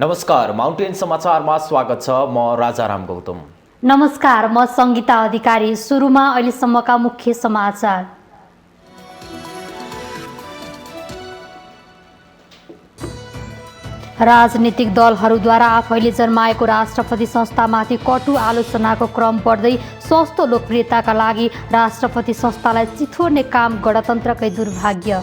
नमस्कार, माउन्टेन समाचारमा स्वागत छ। म राजाराम गौतम। नमस्कार, म संगीता अधिकारी। सुरुमा अहिलेसम्मका मुख्य समाचार। राजनीतिक दलहरूद्वारा आफैले जन्माएको राष्ट्रपति संस्थामाथि कटु आलोचनाको क्रम बढ्दै सस्तो लोकप्रियताका लागि राष्ट्रपति संस्थालाई चिथोर्ने काम गणतन्त्रकै दुर्भाग्य।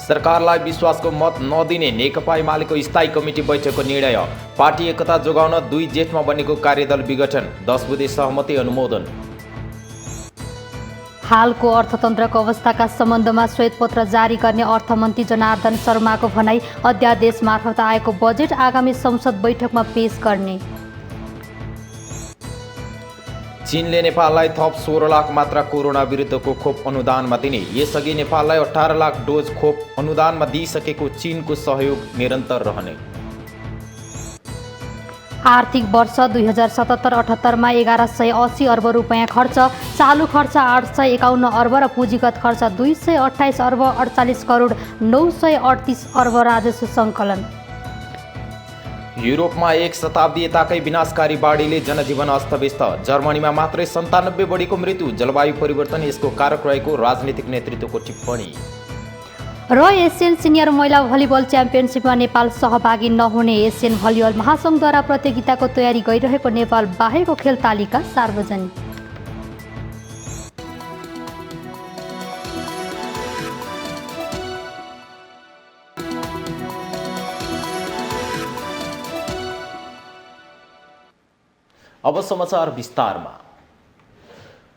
सरकारलाई विश्वासको मत नदिने नेकपा एमालेको स्थायी कमिटी बैठकको निर्णय। पार्टी एकता जोगाउन 2 जेठमा बनेको कार्यदल विघटन। 10 बुँदे सहमति अनुमोदन। हालको अर्थतन्त्रको अवस्थाका सम्बन्धमा श्वेतपत्र जारी गर्ने अर्थमन्त्री जनार्दन शर्माको भनाई। अध्यादेश मार्फत आएको बजेट आगामी संसद बैठकमा पेश गर्ने। चीनले नेपाललाई थप 16 लाख मात्रा कोरोना विरुद्धको खोप अनुदानमा दिने। यसअघि नेपाललाई 18 लाख डोज खोप अनुदानमा दिइसकेको चीनको सहयोग निरन्तर रहने। आर्थिक वर्ष 2077-78 मा 1180 अर्ब रुपैयाँ खर्च। चालु खर्च 851 अर्ब र पुँजीगत खर्च 228 अर्ब 48 करोड 938 अर्ब राजस्व सङ्कलन। युरोपमा 1 शताब्दी यताकै विनाशकारी बाढीले जनजीवन अस्तव्यस्त। जर्मनीमा मात्रै 97 बढीको मृत्यु। जलवायु परिवर्तन यसको कारक रहेको राजनीतिक नेतृत्वको टिप्पणी। र एसियन सिनियर महिला भलिबल च्याम्पियनसिपमा नेपाल सहभागी नहुने। एसियन भलिबल महासङ्घद्वारा प्रतियोगिताको तयारी गरिरहेको नेपाल बाहेकको खेल तालिका सार्वजनिक। अब समाचार विस्तारमा।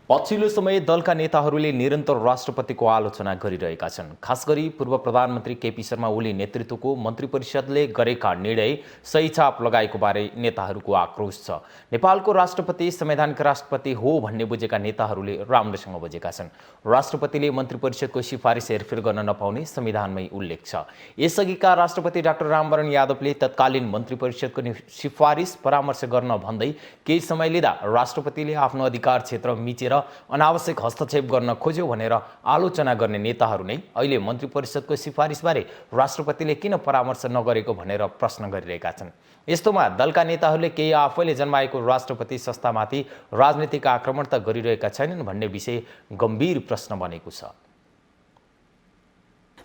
पछिल्लो समय दलका नेताहरूले निरन्तर राष्ट्रपतिको आलोचना गरिरहेका छन्। खास गरी पूर्व प्रधानमन्त्री केपी शर्मा ओली नेतृत्वको मन्त्री परिषदले गरेका निर्णय सही छाप लगाएको बारे नेताहरूको आक्रोश छ। नेपालको राष्ट्रपति संवैधानिक राष्ट्रपति हो भन्ने बुझेका नेताहरूले राम्रोसँग बुझेका छन्। राष्ट्रपतिले मन्त्री परिषदको सिफारिस हेरफेर गर्न नपाउने संविधानमै उल्लेख छ। यसअघिका राष्ट्रपति डाक्टर रामवरण यादवले तत्कालीन मन्त्री परिषदको सिफारिस परामर्श गर्न भन्दै केही समय लिँदा राष्ट्रपतिले आफ्नो अधिकार क्षेत्र मिचेर अनावश्यक हस्तक्षेप गर्न खोज्यो भनेर आलोचना गर्ने नेताहरू नै अहिले मन्त्री परिषदको सिफारिसबारे राष्ट्रपतिले किन परामर्श नगरेको भनेर प्रश्न गरिरहेका छन्। यस्तोमा दलका नेताहरूले केही आफैले जन्माएको राष्ट्रपति संस्थामाथि राजनीतिक आक्रमण त गरिरहेका छैनन् भन्ने विषय गम्भीर प्रश्न बनेको छ।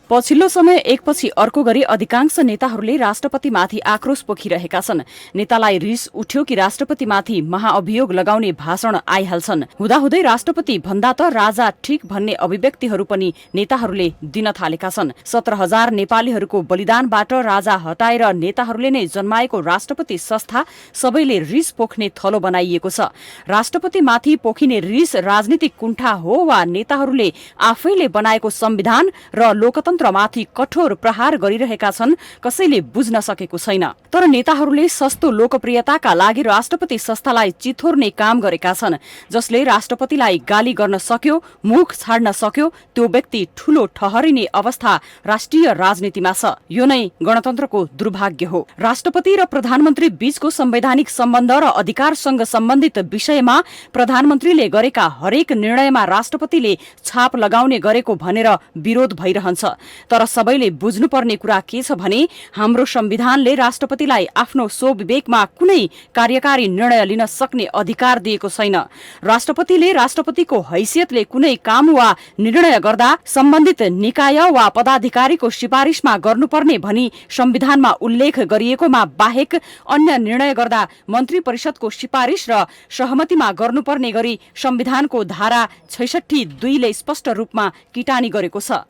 पछिल्लो समय एकपछि अर्को गरी अधिकांश नेताहरूले राष्ट्रपतिमाथि आक्रोश पोखिरहेका छन्। नेतालाई रिस उठ्यो कि राष्ट्रपतिमाथि महाअभियोग लगाउने भाषण आइहाल्छन्। हुँदाहुँदै राष्ट्रपति भन्दा त राजा ठिक भन्ने अभिव्यक्तिहरू पनि नेताहरूले दिन थालेका छन्। 17,000 नेपालीहरूको बलिदानबाट राजा हटाएर नेताहरूले नै जन्माएको राष्ट्रपति संस्था सबैले रिस पोख्ने थलो बनाइएको छ। राष्ट्रपतिमाथि पोखिने रिस राजनीतिक कुण्ठा हो वा नेताहरूले आफैले बनाएको संविधान र लोकतन्त्र माथि कठोर प्रहार गरिरहेका छन्, कसैले बुझ्न सकेको छैन। तर नेताहरूले सस्तो लोकप्रियताका लागि राष्ट्रपति संस्थालाई चिथोर्ने काम गरेका छन्। जसले राष्ट्रपतिलाई गाली गर्न सक्यो, मुख छाड्न सक्यो, त्यो व्यक्ति ठूलो ठहरिने अवस्था राष्ट्रिय राजनीतिमा छ। यो नै गणतन्त्रको दुर्भाग्य हो। राष्ट्रपति र प्रधानमन्त्री बीचको संवैधानिक सम्बन्ध र अधिकारसँग सम्बन्धित विषयमा प्रधानमन्त्रीले गरेका हरेक निर्णयमा राष्ट्रपतिले छाप लगाउने गरेको भनेर विरोध भइरहन्छ। तर सबैले बुझ्नुपर्ने कुरा के छ भने हाम्रो संविधानले राष्ट्रपतिलाई आफ्नो स्वविवेकमा कुनै कार्यकारी निर्णय लिन सक्ने अधिकार दिएको छैन। राष्ट्रपतिले राष्ट्रपतिको हैसियतले कुनै काम वा निर्णय गर्दा सम्बन्धित निकाय वा पदाधिकारीको सिफारिसमा गर्नुपर्ने भनी संविधानमा उल्लेख गरिएकोमा बाहेक अन्य निर्णय गर्दा मन्त्री परिषदको सिफारिस र सहमतिमा गर्नुपर्ने गरी संविधानको धारा 66(2) ले स्पष्ट रूपमा किटानी गरेको छ।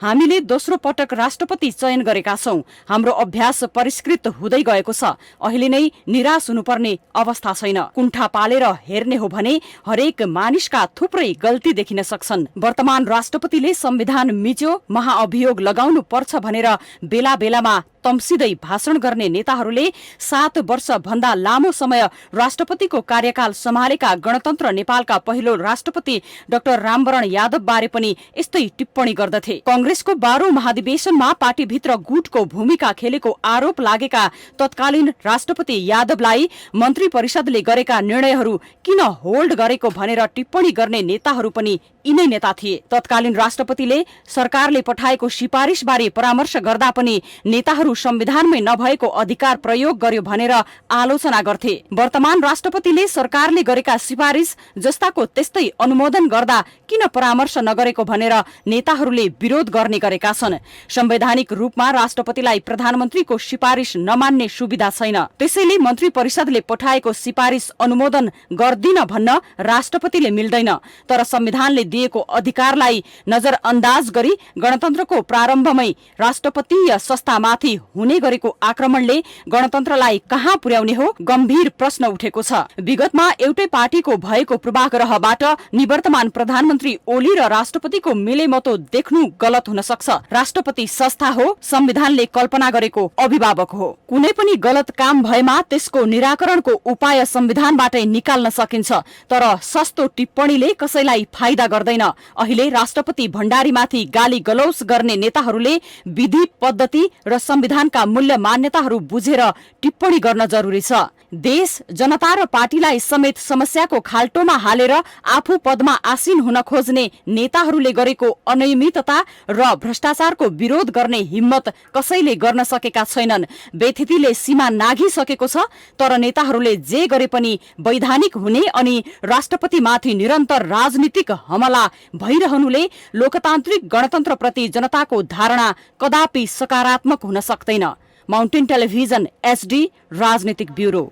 हामीले दोस्रो पटक राष्ट्रपति चयन गरेका छौं। हाम्रो अभ्यास परिष्कृत हुँदै गएको छ। अहिले नै निराश हुनुपर्ने अवस्था छैन। कुण्ठा पालेर हेर्ने हो भने हरेक मानिसका थुप्रै गल्ती देखिन सक्छन्। वर्तमान राष्ट्रपतिले संविधान मिच्यो, महाअभियोग लगाउनु पर्छ भनेर बेला बेलामा तम्सिँदै भाषण गर्ने नेताहरूले 7 वर्ष भन्दा लामो समय राष्ट्रपतिको कार्यकाल सम्हालेका गणतन्त्र नेपालका पहिलो राष्ट्रपति डाक्टर रामवरण यादव बारे पनि यस्तै टिप्पणी गर्दथे। कांग्रेसको 12औं महाधिवेशनमा पार्टीभित्र गुटको भूमिका खेलेको आरोप लागेका तत्कालीन राष्ट्रपति यादवलाई मन्त्री परिषदले गरेका निर्णयहरू किन होल्ड गरेको भनेर टिप्पणी गर्ने नेताहरू पनि यिनै नेता थिए। तत्कालीन राष्ट्रपतिले सरकारले पठाएको सिफारिसबारे परामर्श गर्दा पनि नेताहरू नेताहरू संविधानमै नभएको अधिकार प्रयोग गर्यो भनेर आलोचना गर्थे। वर्तमान राष्ट्रपतिले सरकारले गरेका सिफारिस जस्ताको त्यस्तै अनुमोदन गर्दा किन परामर्श नगरेको भनेर नेताहरूले विरोध गर्ने गरेका छन्। संवैधानिक रूपमा राष्ट्रपतिलाई प्रधानमन्त्रीको सिफारिस नमान्ने सुविधा छैन, त्यसैले मन्त्री परिषदले पठाएको सिफारिस अनुमोदन गर्दिन भन्न राष्ट्रपतिले मिल्दैन। तर संविधानले दिएको अधिकारलाई नजरअन्दाज गरी गणतन्त्रको प्रारम्भमै राष्ट्रपतीय संस्थामाथि हुने गरेको आक्रमणले गणतन्त्रलाई कहाँ पुर्याउने हो, गम्भीर प्रश्न उठेको छ। विगतमा एउटै पार्टीको भएको पूर्वाग्रहबाट निवर्तमान प्रधानमन्त्री ओली र राष्ट्रपतिको मिलेमतो देख्नु गलत हुन सक्छ। राष्ट्रपति संस्था हो, संविधानले कल्पना गरेको अभिभावक हो। कुनै पनि गलत काम भएमा त्यसको निराकरणको उपाय संविधानबाटै निकाल्न सकिन्छ, तर सस्तो टिप्पणीले कसैलाई फाइदा गर्दैन। अहिले राष्ट्रपति भण्डारीमाथि गाली गलौज गर्ने नेताहरूले विधि पद्धति र संविधानका मूल्य मान्यताहरू बुझेर टिप्पणी गर्न जरुरी छ। देश, जनता र पार्टीलाई समेत समस्याको खाल्टोमा हालेर आफू पदमा आसीन हुन खोज्ने नेताहरूले गरेको अनियमितता र भ्रष्टाचारको विरोध गर्ने हिम्मत कसैले गर्न सकेका छैनन्। बेथितिले सीमा नाघिसकेको छ, तर नेताहरूले जे गरे पनि वैधानिक हुने अनि राष्ट्रपतिमाथि निरन्तर राजनीतिक हमला भइरहनुले लोकतान्त्रिक गणतन्त्रप्रति जनताको धारणा कदापि सकारात्मक हुन सक्दैन। माउन्टेन टेलिभिजन HD राजनीतिक ब्युरो।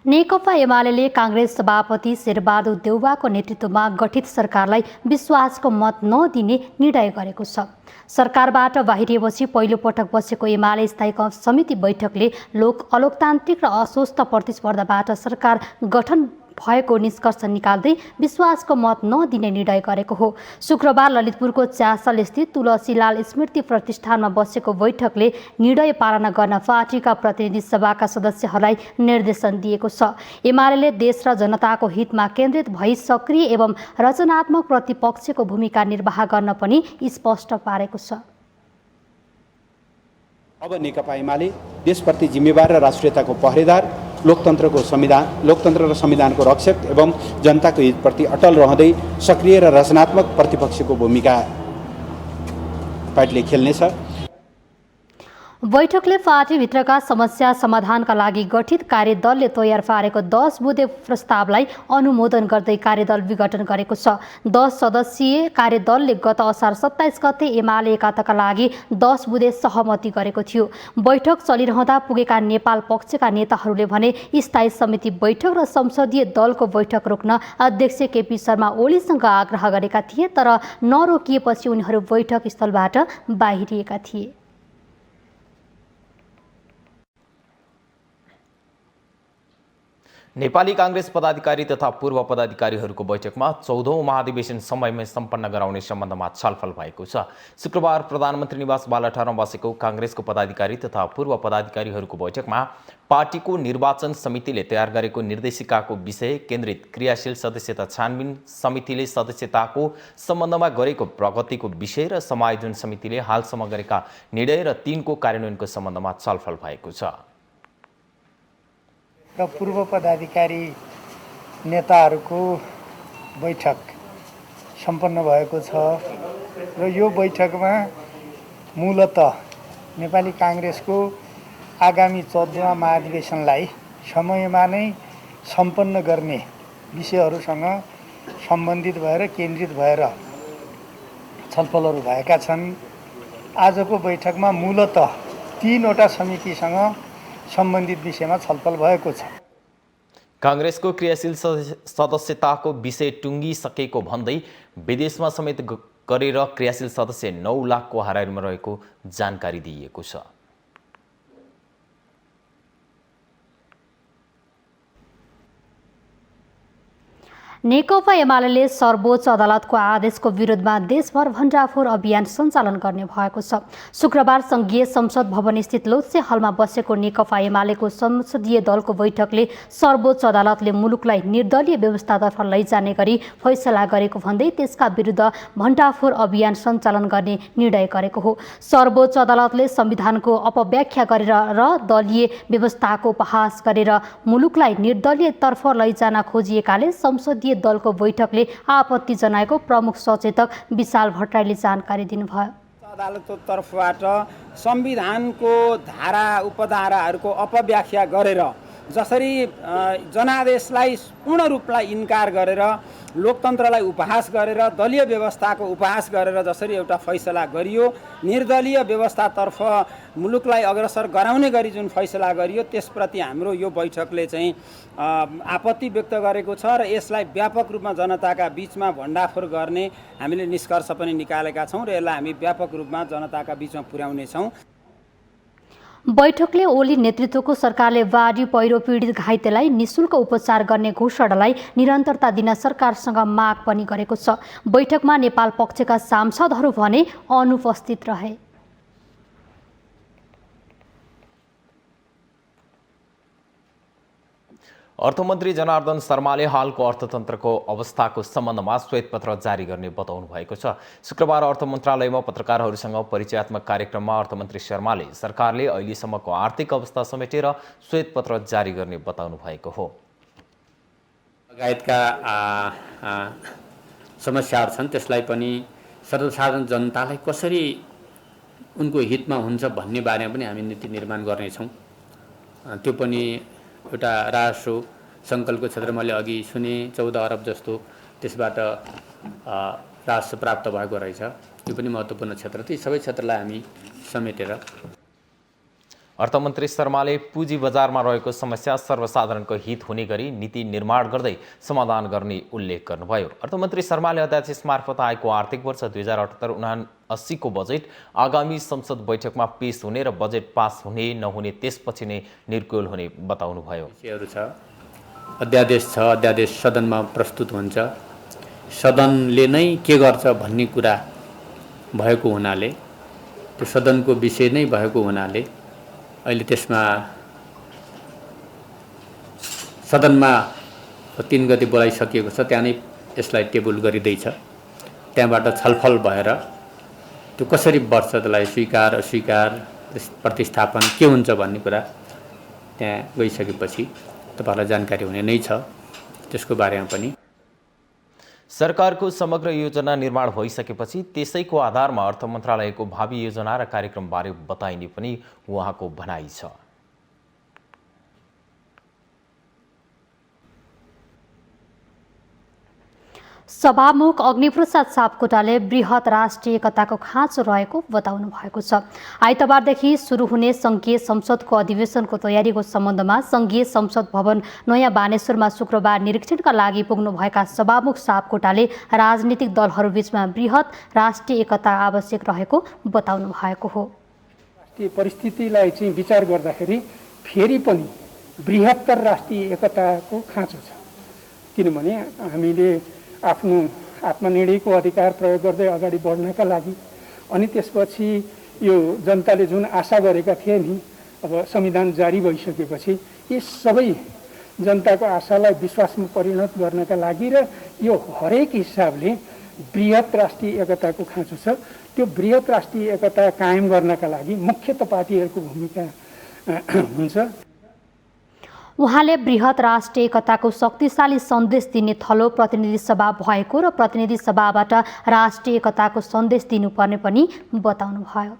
नेकपा एमाले कांग्रेस सभापति शेरबहादुर देउवाको नेतृत्वमा गठित सरकारलाई विश्वासको मत नदिने निर्णय गरेको छ। सरकारबाट बाहिरिएपछि पहिलो पटक बसेको एमाले स्थायी समिति बैठकले अलोकतान्त्रिक र अस्वस्थ प्रतिस्पर्धाबाट सरकार गठन भएको निष्कर्ष निकाल्दै विश्वासको मत नदिने निर्णय गरेको हो। शुक्रबार ललितपुरको च्यासल स्थित तुलसीलाल स्मृति प्रतिष्ठानमा बसेको बैठकले निर्णय पालना गर्न पार्टीका प्रतिनिधि सभाका सदस्यहरूलाई निर्देशन दिएको छ। एमाले देश र जनताको हितमा केन्द्रित भई सक्रिय एवं रचनात्मक प्रतिपक्षको भूमिका निर्वाह गर्न पनि स्पष्ट पारेको छ। अब नेकपा एमाले देशप्रति जिम्मेवार र राष्ट्रियताको पहरेदार, लोकतन्त्र र संविधानको रक्षक एवं जनताको हितप्रति अटल रहँदै सक्रिय र रचनात्मक प्रतिपक्षको भूमिका पार्टीले खेल्नेछ। बैठकले पार्टीभित्रका समस्या समाधानका लागि गठित कार्यदलले तयार पारेको 10 बुँदे प्रस्तावलाई अनुमोदन गर्दै कार्यदल विघटन गरेको छ। 10 सदस्यीय कार्यदलले गत असार 27 गते एमाले एकताका लागि 10 बुँदे सहमति गरेको थियो। बैठक चलिरहँदा पुगेका नेपाल पक्षका नेताहरूले भने स्थायी समिति बैठक र संसदीय दलको बैठक रोक्न अध्यक्ष केपी शर्मा ओलीसँग आग्रह गरेका थिए, तर नरोकिएपछि उनीहरू बैठक स्थलबाट बाहिरिएका थिए। नेपाली कांग्रेस पदाधिकारी तथा पूर्व पदाधिकारीहरूको बैठकमा 14औं महाधिवेशन समयमै सम्पन्न गराउने सम्बन्धमा छलफल भएको छ। शुक्रबार प्रधानमन्त्री निवास बालुवाटारमा बसेको कांग्रेसको पदाधिकारी तथा पूर्व पदाधिकारीहरूको बैठकमा पार्टीको निर्वाचन समितिले तयार गरेको निर्देशिकाको विषय केन्द्रित क्रियाशील सदस्यता छानबिन समितिले सदस्यताको सम्बन्धमा गरेको प्रगतिको विषय र समायोजन समितिले हालसम्म गरेका निर्णय र 3को कार्यान्वयनको सम्बन्धमा छलफल भएको छ। र पूर्व पदाधिकारी नेताहरूको बैठक सम्पन्न भएको छ र यो बैठकमा मूलतः नेपाली कांग्रेसको आगामी 14औं महाधिवेशनलाई समयमा नै सम्पन्न गर्ने विषयहरूसँग सम्बन्धित भएर केन्द्रित भएर छलफलहरू भएका छन्। आजको बैठकमा मूलतः 3वटा समितिसँग सम्बन्धित विषयमा छलफल भएको छ। कांग्रेसको क्रियाशील सदस्यताको विषय टुङ्गिसकेको भन्दै विदेशमा समेत गरेर क्रियाशील सदस्य 9 लाखको हाराहारीमा रहेको जानकारी दिइएको छ। नेकपा एमाले सर्वोच्च अदालतको आदेशको विरोधमा देशभर भण्डाफोर अभियान सञ्चालन गर्ने भएको छ। शुक्रबार संघीय संसद भवन स्थित लोत्से हलमा बसेको नेकपा एमालेको संसदीय दलको बैठकले सर्वोच्च अदालतले मुलुकलाई निर्दलीय व्यवस्थातर्फ लैजाने गरी फैसला गरेको भन्दै त्यसका विरुद्ध भण्डाफोर अभियान सञ्चालन गर्ने निर्णय गरेको हो। सर्वोच्च अदालतले संविधानको अपव्याख्या गरेर र दलीय व्यवस्थाको उपहास गरेर मुलुकलाई निर्दलीयतर्फ लैजान खोजिएकाले संसदीय दलको बैठकले आपत्ति जनाएको प्रमुख सचेतक विशाल भट्टराईले जानकारी दिनुभयो। अदालतको तर्फबाट संविधानको धारा उपधाराहरूको अपव्याख्या गरेर जसरी जनादेशलाई पूर्ण रूपलाई इन्कार गरेर लोकतन्त्रलाई उपहास गरेर दलीय व्यवस्थाको उपहास गरेर जसरी एउटा फैसला गरियो, निर्दलीय व्यवस्थातर्फ मुलुकलाई अग्रसर गराउने गरी जुन फैसला गरियो त्यसप्रति हाम्रो यो बैठकले चाहिँ आपत्ति व्यक्त गरेको छ र यसलाई व्यापक रूपमा जनताका बीचमा भण्डाफोर गर्ने हामीले निष्कर्ष पनि निकालेका छौँ र यसलाई हामी व्यापक रूपमा जनताका बीचमा पुर्याउनेछौँ। बैठकले ओली नेतृत्वको सरकारले बाढी पहिरो पीडित घाइतेलाई निशुल्क उपचार गर्ने घोषणालाई निरन्तरता दिन सरकारसँग माग पनि गरेको छ। बैठकमा नेपाल पक्षका सांसदहरू भने अनुपस्थित रहे। अर्थमन्त्री जनार्दन शर्माले हालको अर्थतन्त्रको अवस्थाको सम्बन्धमा श्वेतपत्र जारी गर्ने बताउनु भएको छ। शुक्रबार अर्थ मन्त्रालयमा पत्रकारहरूसँग परिचयात्मक कार्यक्रममा अर्थमन्त्री शर्माले सरकारले अहिलेसम्मको आर्थिक अवस्था समेटेर श्वेतपत्र जारी गर्ने बताउनु भएको हो। लगायतका समस्याहरू छन् त्यसलाई पनि सर्वसाधारण जनतालाई कसरी उनको हितमा हुन्छ भन्ने बारेमा पनि हामी नीति निर्माण गर्नेछौँ। त्यो पनि एउटा राजस्व सङ्कलनको क्षेत्र मैले अघि सुने 14 अरब जस्तो त्यसबाट राजस्व प्राप्त भएको रहेछ। त्यो पनि महत्त्वपूर्ण क्षेत्र। ती सबै क्षेत्रलाई हामी समेटेर अर्थमन्त्री शर्माले पुँजी बजारमा रहेको समस्या सर्वसाधारणको हित हुने गरी नीति निर्माण गर्दै समाधान गर्ने उल्लेख गर्नुभयो। अर्थमन्त्री शर्माले अध्यादेश मार्फत आएको आर्थिक वर्ष 2078-79 को बजेट आगामी संसद बैठकमा पेश हुने र बजेट पास हुने नहुने त्यसपछि नै निर्कुल हुने बताउनुभयो। अध्यादेश छ, अध्यादेश सदनमा प्रस्तुत हुन्छ, सदनले नै के गर्छ भन्ने कुरा भएको हुनाले, त्यो सदनको विषय नै भएको हुनाले अहिले त्यसमा सदनमा 3 गते बोलाइसकिएको छ। त्यहाँ नै यसलाई टेबल गरिँदैछ। त्यहाँबाट छलफल भएर त्यो कसरी बढ्छ, त्यसलाई स्वीकार अस्वीकार प्रतिस्थापन के हुन्छ भन्ने कुरा त्यहाँ गइसकेपछि तपाईहरुलाई जानकारी हुने नै छ। त्यसको बारेमा पनि सरकारको समग्र योजना निर्माण भइसकेपछि त्यसैको आधारमा अर्थ मन्त्रालयको भावी योजना र कार्यक्रमबारे बताइने पनि उहाँको भनाइ छ। सभामुख अग्निप्रसाद सापकोटाले बृहत राष्ट्रिय एकताको खाँचो रहेको बताउनु भएको छ। आइतबारदेखि सुरु हुने संघीय संसदको अधिवेशनको तयारीको सम्बन्धमा संघीय संसद भवन नयाँ बानेश्वरमा शुक्रबार निरीक्षणका लागि पुग्नुभएका सभामुख सापकोटाले राजनीतिक दलहरूबीचमा बृहत राष्ट्रिय एकता आवश्यक रहेको बताउनु भएको हो। राष्ट्रिय परिस्थितिलाई चाहिँ विचार गर्दाखेरि फेरि पनि बृहत्तर राष्ट्रिय एकताको खाँचो छ। किनभने हामीले आफ्नो आत्मनिर्णयको अधिकार प्रयोग गर्दै अगाडि बढ्नका लागि अनि त्यसपछि यो जनताले जुन आशा गरेका थिए नि, अब संविधान जारी भइसकेपछि यी सबै जनताको आशालाई विश्वासमा परिणत गर्नका लागि र यो हरेक हिसाबले बृहत राष्ट्रिय एकताको खाँचो छ। त्यो बृहत राष्ट्रिय एकता कायम गर्नका लागि मुख्यतः पार्टीहरूको भूमिका हुन्छ। उहाँले बृहत राष्ट्रिय एकताको शक्तिशाली सन्देश दिने थलो प्रतिनिधि सभा भएको र प्रतिनिधि सभाबाट राष्ट्रिय एकताको सन्देश दिनुपर्ने पनि बताउनुभयो।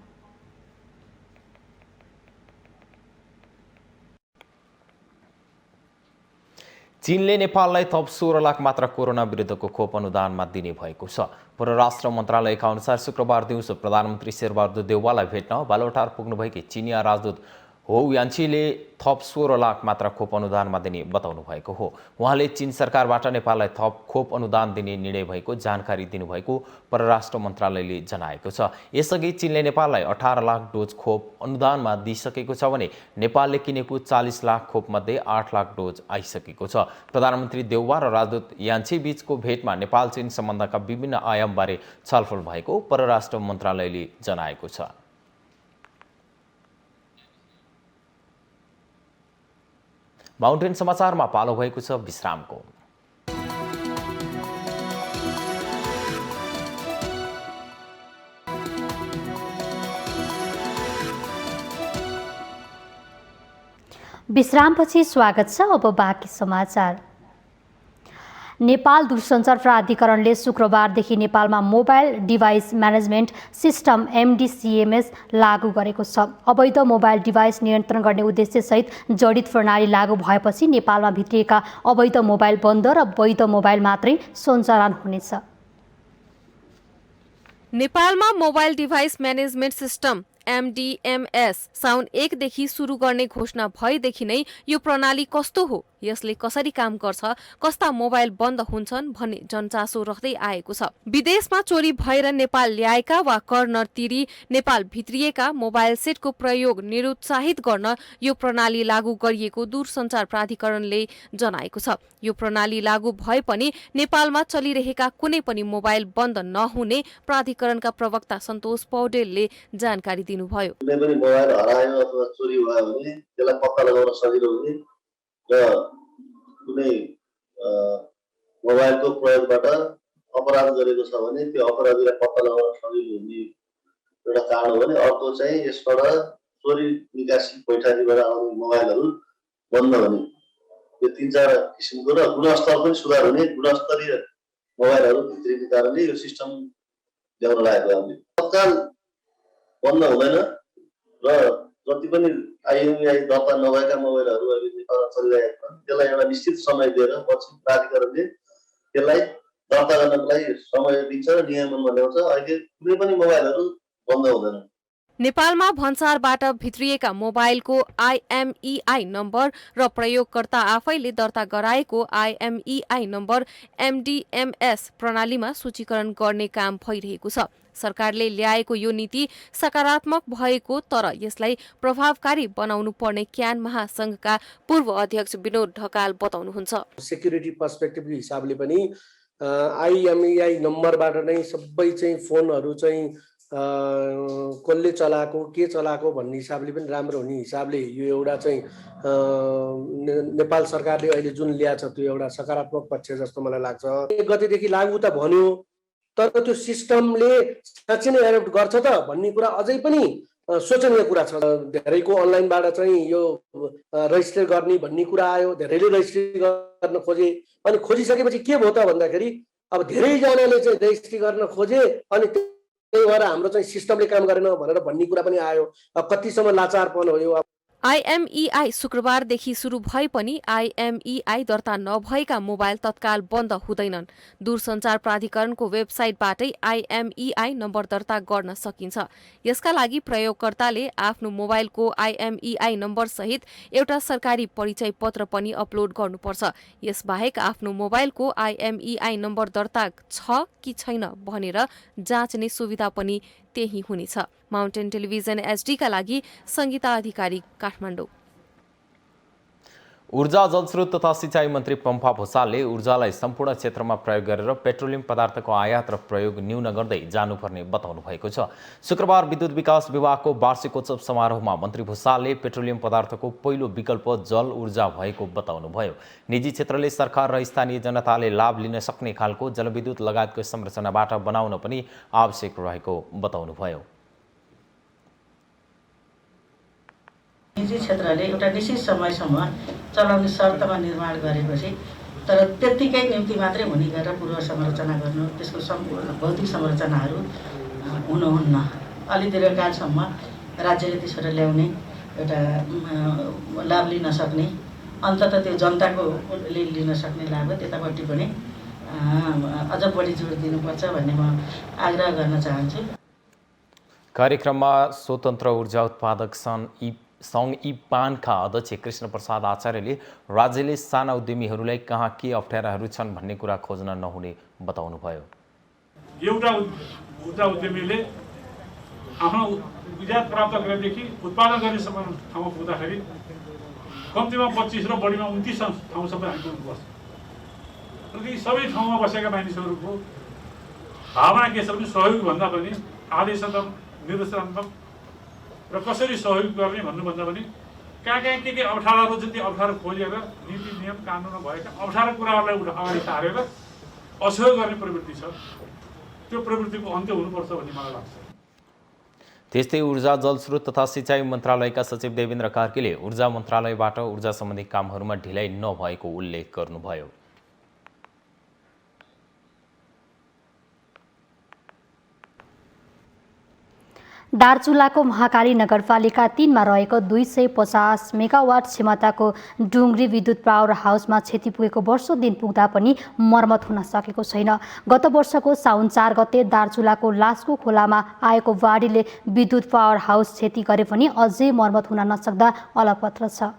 चीनले नेपाललाई थप 16 लाख मात्र कोरोना विरुद्धको खोप अनुदानमा दिने भएको छ। परराष्ट्र मन्त्रालयका अनुसार शुक्रबार दिउँसो प्रधानमन्त्री शेरबहादुर देउवालाई भेट्न बालुवाटार पुग्नुभएकी चिनिया राजदूत हो यान्छीले थप 16 लाख मात्र खोप अनुदानमा दिने बताउनु भएको हो। उहाँले चीन सरकारबाट नेपाललाई थप खोप अनुदान दिने निर्णय भएको जानकारी दिनुभएको परराष्ट्र मन्त्रालयले जनाएको छ। यसअघि चीनले नेपाललाई 18 लाख डोज खोप अनुदानमा दिइसकेको छ भने नेपालले किनेको 40 लाख खोपमध्ये 8 लाख डोज आइसकेको छ। प्रधानमन्त्री देउवा र राजदूत यान्छी बीचको भेटमा नेपाल चीन सम्बन्धका विभिन्न आयामबारे छलफल भएको परराष्ट्र मन्त्रालयले जनाएको छ। माउन्टेन समाचारमा पालो भएको छ विश्रामको। विश्रामपछि स्वागत छ। अब बाँकी समाचार। नेपाल दूरसञ्चार प्राधिकरणले शुक्रबारदेखि नेपालमा mobile device management system MDCMS लागू गरेको छ। अवैध मोबाइल डिभाइस नियन्त्रण गर्ने उद्देश्यसहित जडित प्रणाली लागू भएपछि नेपालमा भित्रिएका अवैध मोबाइल बन्द र वैध मोबाइल मात्रै सञ्चालन हुनेछ। नेपालमा mobile device management system MDMS साउन 1 देखि सुरु गर्ने घोषणा भएदेखि नै यो प्रणाली कस्तो हो, यसले कसरी काम गर्छ, कस्ता मोबाइल बन्द हुन्छन् भन्ने जनचासो रहँदै आएको छ। विदेशमा चोरी भएर नेपाल ल्याएका वा कर्नर तिरी नेपाल भित्रिएका मोबाइल सेटको प्रयोग निरुत्साहित गर्न यो प्रणाली लागू गरिएको दूरसञ्चार प्राधिकरणले जनाएको छ। यो प्रणाली लागू भए पनि नेपालमा चलिरहेका कुनै पनि मोबाइल बन्द नहुने प्राधिकरणका प्रवक्ता सन्तोष पौडेलले जानकारी दिनुभयो। कुनै पनि मोबाइल हरायो अथवा चोरी भयो भने त्यसलाई पत्ता लगाउन सजिलो हुने र कुनै मोबाइलको प्रयोगबाट अपराध गरेको छ भने त्यो अपराधीलाई पत्ता लगाउन सजिलो हुने एउटा कारण हो भने अर्को चाहिँ यसबाट चोरी निकासी पैठारीबाट आउने मोबाइलहरू बन्द हुने, यो 3-4 किसिमको र गुणस्तर पनि सुधार हुने, गुणस्तरीय मोबाइलहरू भित्रिने कारणले यो सिस्टम ल्याउन लागेको हामीले। तत्काल बन्द हुँदैन र जति पनि IMEI दर्ता नभएका मोबाइलहरू अहिले नेपालमा चलिरहेका छन् त्यसलाई एउटा निश्चित समय दिएर पछि प्राधिकरणले त्यसलाई दर्ता गर्नको लागि समय दिन्छ र नियमनमा ल्याउँछ। अहिले कुनै पनि मोबाइलहरू बन्द हुँदैन। नेपालमा भन्सारबाट भित्रिएका मोबाइलको IMEI नम्बर र प्रयोगकर्ता आफैले दर्ता गराएको IMEI नम्बर MDMS प्रणालीमा सूचीकरण गर्ने काम भइरहेको छ। सरकारले ल्याएको यो नीति सकारात्मक भएको तर यसलाई प्रभावकारी बनाउनु पर्ने क्यान महासंघका पूर्व अध्यक्ष विनोद ढकाल बताउनुहुन्छ। सेक्युरिटी पर्सपेक्टिभको हिसाबले पनि IMEI नम्बरबाट नै सबै चाहिँ फोनहरू चाहिँ कसले चलाएको के चलाएको भन्ने हिसाबले पनि राम्रो हुने हिसाबले यो एउटा चाहिँ नेपाल सरकारले अहिले जुन ल्याएको छ त्यो एउटा सकारात्मक पक्ष जस्तो मलाई लाग्छ। 1 गतेदेखि लागू त भन्यो तर त्यो सिस्टमले साँच्चै नै एडप्ट गर्छ त भन्ने कुरा अझै पनि सोचनीय कुरा छ। धेरैको अनलाइनबाट चाहिँ यो रजिस्टर गर्ने भन्ने कुरा आयो, धेरैले रजिस्ट्री गर्न खोजे अनि खोजिसकेपछि के भयो त भन्दाखेरि अब धेरैजनाले चाहिँ रजिस्ट्री गर्न खोजे अनि त्यही भएर हाम्रो चाहिँ सिस्टमले काम गरेन भनेर भन्ने कुरा पनि आयो। अब कतिसम्म लाचारपन हो यो। IMEI शुक्रबारदेखि सुरु भए पनि IMEI दर्ता नभएका मोबाइल तत्काल बन्द हुँदैनन्। दूरसञ्चार प्राधिकरणको वेबसाइटबाटै IMEI नम्बर दर्ता गर्न सकिन्छ। यसका लागि प्रयोगकर्ताले आफ्नो मोबाइलको IMEI नम्बर सहित एउटा सरकारी परिचय पत्र पनि अपलोड गर्नुपर्छ। यसबाहेक आफ्नो मोबाइलको IMEI नम्बर दर्ता छ कि छैन भनेर जाँच्ने सुविधा पनि त्यही हुनेछ। माउन्टेन टेलिभिजन HD का लागि संगीता अधिकारी, काठमाडौँ। ऊर्जा, जलस्रोत तथा सिंचाई मन्त्री पम्फा भूषालले ऊर्जालाई सम्पूर्ण क्षेत्रमा प्रयोग गरेर पेट्रोलियम पदार्थको आयात र प्रयोग न्यून गर्दै जानुपर्ने बताउनु भएको छ। शुक्रबार विद्युत विकास विभागको वार्षिकोत्सव समारोहमा मन्त्री भूषालले पेट्रोलियम पदार्थको पहिलो विकल्प जल ऊर्जा भएको बताउनुभयो। निजी क्षेत्रले सरकार र स्थानीय जनताले लाभ लिन सक्ने खालको जलविद्युत लगायतको संरचनाबाट बनाउन पनि आवश्यक रहेको बताउनुभयो। निजी क्षेत्रले एउटा निश्चित समयसम्म चलाउने शर्तमा निर्माण गरेपछि तर त्यत्तिकै निम्ति मात्रै हुने गरेर पूर्व संरचना गर्नु, त्यसको सम्पूर्ण भौतिक संरचनाहरू हुनुहुन्न। अलि दीर्घकालसम्म राज्यले त्यसबाट ल्याउने एउटा लाभ लिन सक्ने, अन्ततः त्यो जनताकोले लिन सक्ने लाभ हो, त्यतापट्टि पनि अझ बढी जोड दिनुपर्छ भन्ने म आग्रह गर्न चाहन्छु। कार्यक्रममा स्वतन्त्र ऊर्जा उत्पादक सङ्घ इपानका अध्यक्ष कृष्ण प्रसाद आचार्यले राज्यले साना उद्यमीहरूलाई कहाँ के अप्ठ्याराहरू छन् भन्ने कुरा खोज्न नहुने बताउनुभयो। एउटा ऊर्जा उद्यमीले आफ्नो इजात प्राप्त गरेदेखि उत्पादन गर्ने ठाउँमा पुग्दाखेरि कम्तीमा 25 र बढीमा 29 ठाउँसम्म हामी पुग्नुपर्छ। र ती सबै ठाउँमा बसेका मानिसहरूको भावना के छ भने सहयोग भन्दा पनि आदेशात्मक, निर्देशात्मक र कसरी सहयोग गर्ने भन्नुभन्दा पनि कहाँ के अप्ठ्याराहरू जति अप्ठ्यारो खोजेर नीति नियम कानुनमा भएका अप्ठ्यारो कुराहरूलाई अगाडि सारेर असहयोग गर्ने प्रवृत्ति छ, त्यो प्रवृत्तिको अन्त्य हुनुपर्छ भन्ने मलाई लाग्छ। त्यस्तै ऊर्जा, जलस्रोत तथा सिंचाई मन्त्रालयका सचिव देवेन्द्र कार्कीले ऊर्जा मन्त्रालयबाट ऊर्जा सम्बन्धी कामहरूमा ढिलाइ नभएको उल्लेख गर्नुभयो। दार्चुलाको महाकाली नगरपालिका 3 मा रहेको 250 मेगावाट क्षमताको डुङ्ग्री विद्युत पावर हाउसमा क्षति पुगेको वर्षौं दिन पुग्दा पनि मर्मत हुन सकेको छैन। गत वर्षको साउन 4 गते दार्चुलाको लास्को खोलामा आएको बाढीले विद्युत पावर हाउस क्षति गरे पनि अझै मर्मत हुन नसक्दा अलपत्र छ।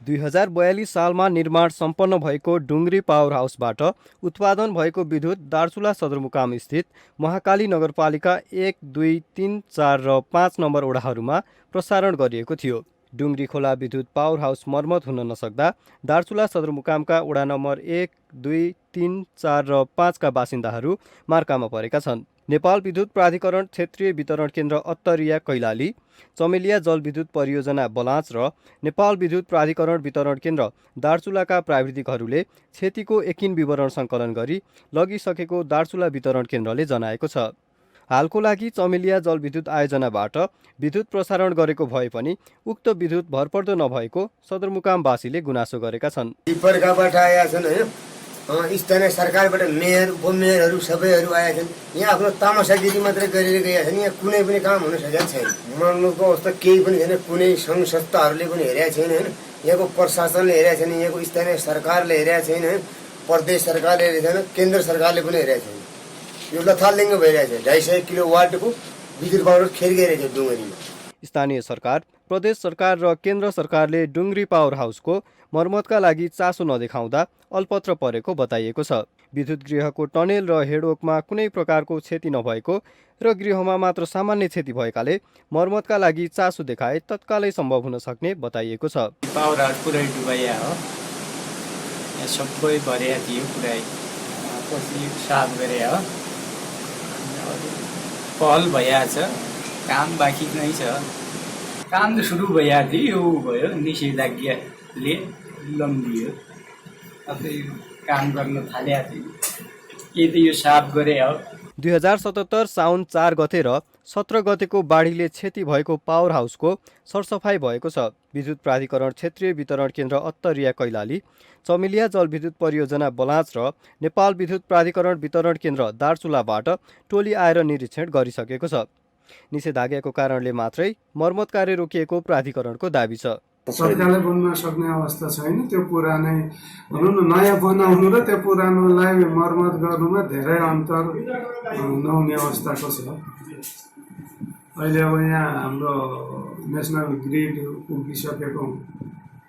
2042 सालमा निर्माण सम्पन्न भएको डुङ्ग्री पावर हाउसबाट उत्पादन भएको विद्युत दार्चुला सदरमुकाम स्थित महाकाली नगरपालिका 1, 2, 3, 4 र 5 नम्बर वडाहरूमा प्रसारण गरिएको थियो। डुङ्ग्री खोला विद्युत पावर हाउस मर्मत हुन नसक्दा दार्चुला सदरमुकामका वडा नम्बर 1, 2, 3, 4 र 5 का बासिन्दाहरू मार्कामा परेका छन्। नेपाल विद्युत प्राधिकरण क्षेत्रीय वितरण केन्द्र अत्तरिया कैलाली, चमेलिया जलविद्युत परियोजना बलाँच र नेपाल विद्युत प्राधिकरण वितरण केन्द्र दार्चुलाका प्राविधिकहरूले क्षतिको एकिन विवरण सङ्कलन गरी लगिसकेको दार्चुला वितरण केन्द्रले जनाएको छ। हालको लागि चमेलिया जलविद्युत आयोजनाबाट विद्युत प्रसारण गरेको भए पनि उक्त विद्युत भरपर्दो नभएको सदरमुकामवासीले गुनासो गरेका छन्। स्थानीय सरकारबाट मेयर उपमेयरहरू सबैहरू आएका छन्। यहाँ आफ्नो तामासागिरी मात्रै गरेर गएका छन्। यहाँ कुनै पनि काम हुन सकेको छैन। मर्नुको अवस्था केही पनि छैन। कुनै सङ्घ संस्थाहरूले पनि हेरेका छैन होइन। यहाँको प्रशासनले हेरेका छैन। यहाँको स्थानीय सरकारले हेरेका छैन। प्रदेश सरकारले हेरेका छैन। केन्द्र सरकारले पनि हेरेका छैन। यो लथालिङ्ग भइरहेको छ। 250 किलोवाटको विद्युत पावर खेर गइरहेको छ डुङ्गरीमा। स्थानीय सरकार, प्रदेश सरकार र केन्द्र सरकारले डुङ्ग्री पावर हाउसको मर्मतका लागि चासो नदेखाउँदा अल्पत्र परेको बताइएको छ। विद्युत गृहको टनेल र हेडवर्कमा कुनै प्रकारको क्षति नभएको र गृहमा मात्र सामान्य क्षति भएकाले मर्मतका लागि चासो देखाए तत्कालै सम्भव हुन सक्ने बताइएको छ। पावर हाउस पुरै डुबाइया हो। यहाँ सबै भरिया थियो पुरै पछि साफ गरे हो। पहल भइया छ। काम बाँकी नै छ। काम त सुरु भइया थियो। यो भयो निषेधाज्ञाले लम्बियो। अब काम गर्न थाले थियो। के त यो साफ गरे हो। 2077 साउन 4 गते र 17 गतेको बाढीले क्षति भएको पावर हाउसको सरसफाई भएको छ। विद्युत प्राधिकरण क्षेत्रीय वितरण केन्द्र अत्तरिया कैलाली, चमेलिया जलविद्युत परियोजना बलाँच र नेपाल विद्युत प्राधिकरण वितरण केन्द्र दार्चुलाबाट टोली आएर निरीक्षण गरिसकेको छ। निषेधाज्ञाको कारणले मात्रै मर्मत कार्य रोकिएको प्राधिकरणको दाबी छ। सरकारले बन्न सक्ने अवस्था छैन। त्यो पुरानै भनौँ न नयाँ बनाउनु र त्यो पुरानोलाई मर्मत गर्नुमा धेरै अन्तर नहुने अवस्थाको छ। अहिले अब यहाँ हाम्रो नेसनल ग्रिड पुगिसकेको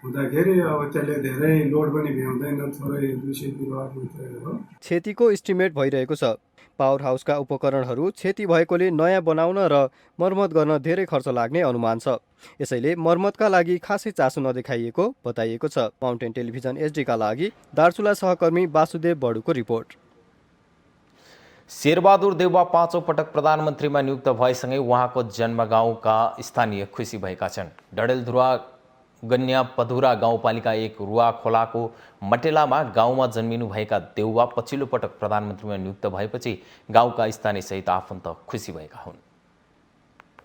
हुँदाखेरि अब त्यसले धेरै लोड पनि भ्याउँदैन। थोरै 200 किलोवाट मात्रै हो। क्षतिको इस्टिमेट भइरहेको छ। पावर हाउसका उपकरणहरू क्षति भएकोले नयाँ बनाउन र मर्मत गर्न धेरै खर्च लाग्ने अनुमान छ। यसैले मर्मतका लागि खासै चासो नदेखाइएको बताइएको छ। माउन्टेन टेलिभिजन एचडीका लागि दार्चुला सहकर्मी वासुदेव बडुको रिपोर्ट। शेरबहादुर देउवा 5औं पटक प्रधानमन्त्रीमा नियुक्त भएसँगै उहाँको जन्मगाउँका स्थानीय खुसी भएका छन्। डडेलधुरा गन्या पधुरा गाउँपालिका 1 रुवा खोलाको मटेलामा गाउँमा जन्मिनुभएका देउवा पछिल्लो पटक प्रधानमन्त्रीमा नियुक्त भएपछि गाउँका स्थानीय सहित आफन्त खुसी भएका हुन्।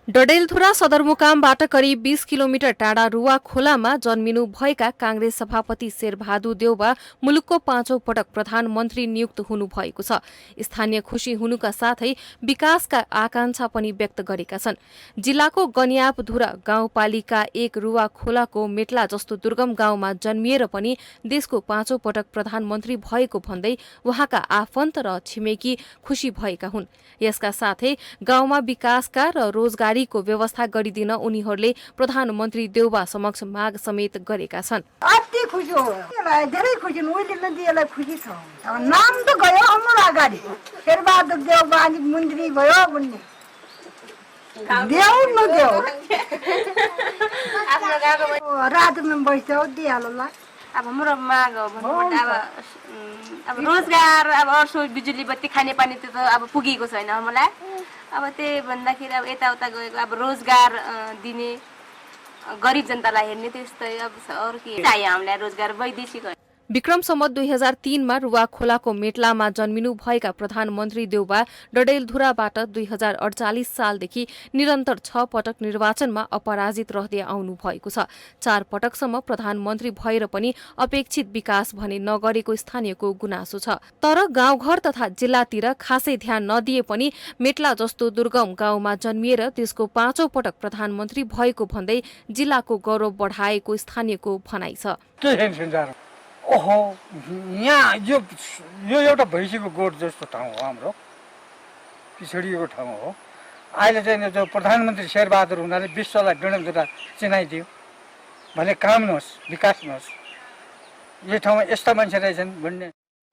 डडेलधुरा सदरमुकामबाट करिब 20 किलोमिटर टाढा रुवा खोलामा जन्मिनु भएका कांग्रेस सभापति शेरबहादुर देउवा मुलुकको 5औं पटक प्रधानमन्त्री नियुक्त हुनु भएको छ। स्थानीय खुशी हुनुका साथै विकासका आकांक्षा पनि व्यक्त गरेका छन्। जिल्लाको गन्यापधुरा गाउँपालिका 1 रुवा खोलाको मेटला जस्तो दुर्गम गाउँमा जन्मिएर पनि देशको 5औं पटक प्रधानमन्त्री भएको भन्दै उहाँका आफन्त र छिमेकी खुशी भएका हुन्। यसका साथै गाउँमा विकासका र रोजगारी को व्यवस्था गरिदिन उनीहरूले प्रधानमन्त्री देउवा समक्ष माग समेत गरेका छन्। अति खुसी हो। यसलाई धेरै खुसी उहिले दिएलाई खुसी छ। नाम त गयो हाम्रो अगाडि शेरबहादुर देउवा अनि मन्त्री भयो भन्ने देउ न देउ आफ्नो गाउँको रातमा बस्यो दिहाल्ला। अब हाम्रो माग हो अब रोजगार अब अर्सो बिजुली बत्ती खाने पानी त अब पुगेको छैन मलाई। अब त्यही भन्दाखेरि अब यताउता गएको अब रोजगार दिने गरिब जनतालाई हेर्ने त्यस्तै अब अरू के चाहियो हामीलाई रोजगार वैदेशिक। विक्रम सम्वत 2003 रुवा खोलाको मेटलामा जन्मिनु भएका प्रधानमन्त्री देउबा डडेलधुराबाट 2048 सालदेखि निरन्तर 6 पटक निर्वाचनमा अपराजित रहँदै आउनु भएको छ। 4 पटकसम्म प्रधानमन्त्री भएर पनि अपेक्षित विकास भने नगरेको स्थानीयको गुनासो छ। तर गाउँघर तथा जिल्लातिर खासै ध्यान नदिए पनि मेटला जस्तो दुर्गम गाउँमा जन्मिएर त्यसको 5औं पटक प्रधानमन्त्री भएको भन्दै जिल्लाको गौरव बढाएको स्थानीयको भनाइ छ। ओहो, यहाँ यो एउटा भैँसीको गोठ जस्तो ठाउँ हो, हाम्रो पिछडिएको ठाउँ हो। अहिले चाहिँ जो प्रधानमन्त्री शेरबहादुर हुनाले विश्वलाई डडेलधुरा चिनाइदियो भने काम नहोस्, विकास नहोस्, यो ठाउँमा यस्ता मान्छे रहेछन् भन्ने।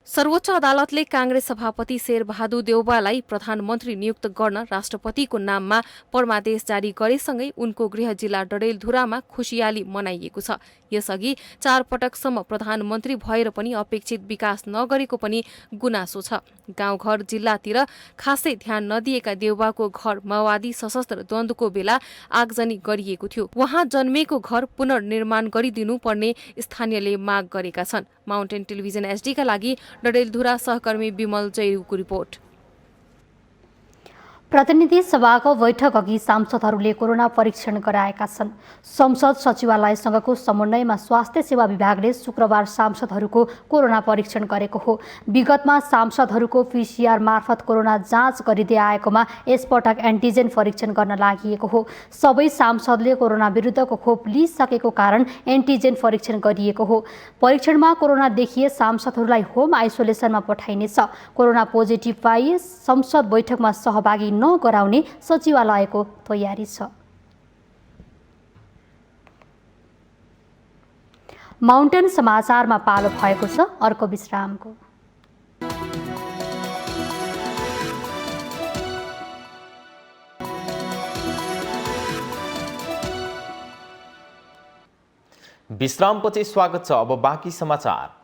सर्वोच्च अदालतले कांग्रेस सभापति शेरबहादुर देउबालाई प्रधानमन्त्री नियुक्त गर्न राष्ट्रपतिको नाममा परमादेश जारी गरेसँगै उनको गृह जिल्ला डडेलधुरामा खुशियाली मनाइएको छ। यसअघि 4 पटकसम्म प्रधानमन्त्री भएर पनि अपेक्षित विकास नगरेको पनि गुनासो छ। गाउँघर जिल्लातिर खासै ध्यान नदिएका देउबाको घर माओवादी सशस्त्र द्वन्द्वको बेला आगजनी गरिएको थियो। उहाँ जन्मेको घर पुनर्निर्माण गरिदिनु पर्ने स्थानीयले माग गरेका छन्। माउन्टेन टेलिभिजन एसडीका लागि डडेलधुरा सहकर्मी विमल जैरूको रिपोर्ट। प्रतिनिधि सभाको बैठक अघि सांसदहरूले कोरोना परीक्षण गराएका छन्। संसद सचिवालयसँगको समन्वयमा स्वास्थ्य सेवा विभागले शुक्रबार सांसदहरूको कोरोना परीक्षण गरेको हो। विगतमा सांसदहरूको पीसीआर मार्फत कोरोना जाँच गरिँदै आएकोमा यसपटक एन्टिजेन परीक्षण गर्न लागि हो। सबै सांसदले कोरोना विरुद्धको खोप लिइसकेको कारण एन्टिजेन परीक्षण गरिएको हो। परीक्षणमा कोरोना देखिए सांसदहरूलाई होम आइसोलेसनमा पठाइनेछ। कोरोना पोजिटिभ पाइए संसद बैठकमा सहभागी नगराउने सचिवालयको तयारी छ। माउन्टेन समाचारमा पालो भएको छ अर्को विश्रामको। विश्रामपछि स्वागत छ। अब बाँकी समाचार।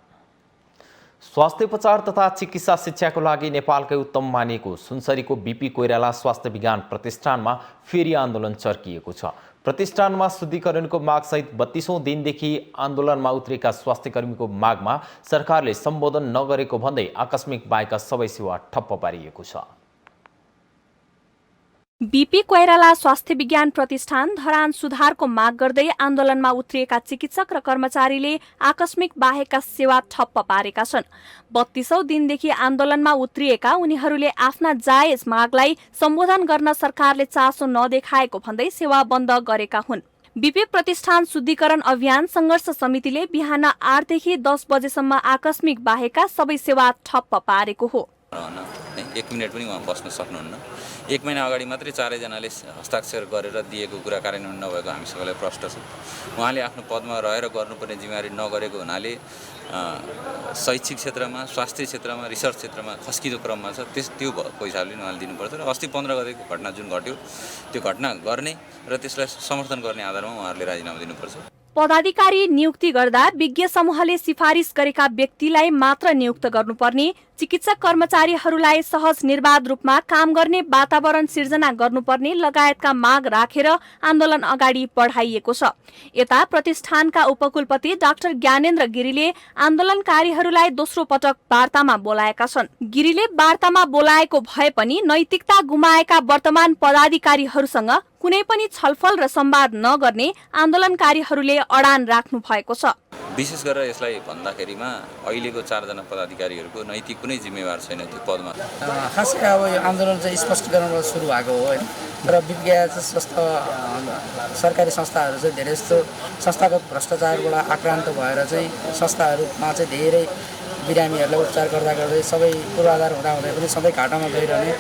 स्वास्थ्य उपचार तथा चिकित्सा शिक्षाको लागि नेपालकै उत्तम मानिएको सुनसरीको बीपी कोइराला स्वास्थ्य विज्ञान प्रतिष्ठानमा फेरि आन्दोलन चर्किएको छ। प्रतिष्ठानमा शुद्धिकरणको मागसहित 32औं दिनदेखि आन्दोलनमा उत्रेका स्वास्थ्यकर्मीको मागमा सरकारले सम्बोधन नगरेको भन्दै आकस्मिक बाहेकका सबै सेवा ठप्प पारिएको छ। बीपी कोइराला स्वास्थ्य विज्ञान प्रतिष्ठान धरान सुधारको माग गर्दै आन्दोलनमा उत्रिएका चिकित्सक र कर्मचारीले आकस्मिक बाहेकका सेवा ठप्प पारेका छन्। 32औं दिनदेखि आन्दोलनमा उत्रिएका उनीहरूले आफ्ना जायज मागलाई सम्बोधन गर्न सरकारले चासो नदेखाएको भन्दै सेवा बन्द गरेका हुन्। बीपी प्रतिष्ठान शुद्धिकरण अभियान संघर्ष समितिले बिहान 8 देखि 10 बजेसम्म आकस्मिक बाहेकका सबै सेवा ठप्प पारेको हो। 1 मिनट पनि उहाँ बस्न सक्नुहुन्न। 1 महिना अगाडि मात्रै 4 जनाले हस्ताक्षर गरेर दिएको कुरा कार्यान्वयन नभएको हामी सबैलाई प्रष्ट छ। उहाँले आफ्नो पदमा रहेर गर्नुपर्ने जिम्मेवारी नगरेको हुनाले शैक्षिक क्षेत्रमा, स्वास्थ्य क्षेत्रमा, रिसर्च क्षेत्रमा खस्किँदो क्रममा छ। त्यो भएको हिसाबले उहाँले दिनुपर्छ र अस्ति 15 गतेको घटना जुन घट्यो त्यो घटना गर्ने र त्यसलाई समर्थन गर्ने आधारमा उहाँहरूले राजीनामा दिनुपर्छ। पदाधिकारी नियुक्ति गर्दा विज्ञ समूहले सिफारिस गरेका व्यक्तिलाई मात्र नियुक्त गर्नुपर्ने, चिकित्सक कर्मचारीहरूलाई सहज निर्बाध रूपमा काम गर्ने वातावरण सिर्जना गर्नुपर्ने लगायतका माग राखेर आन्दोलन अगाडि बढाइएको छ। यता प्रतिष्ठानका उपकुलपति डाक्टर ज्ञानेन्द्र गिरीले आन्दोलनकारीहरूलाई दोस्रो पटक वार्तामा बोलाएका छन्। गिरीले वार्तामा बोलाएको भए पनि नैतिकता गुमाएका वर्तमान पदाधिकारीहरूसँग कुनै पनि छलफल र संवाद नगर्ने आन्दोलनकारीहरूले अडान राख्नु भएको छ। विशेष गरेर यसलाई भन्दाखेरिमा अहिलेको 4 जना पदाधिकारीहरूको नैतिक कुनै जिम्मेवार छैन त्यो पदमा। खासै अब यो आन्दोलन चाहिँ स्पष्टीकरणबाट सुरु भएको हो हैन, तर विज्ञा जस्तो सरकारी संस्थाहरू चाहिँ धेरै जस्तो संस्थागत भ्रष्टाचारबाट आक्रान्त भएर चाहिँ संस्थाहरूमा चाहिँ धेरै बिरामीहरूलाई उपचार गर्दा गर्दै सबै पूर्वाधार हुँदाहुँदै पनि सधैँ घाटामा गइरहने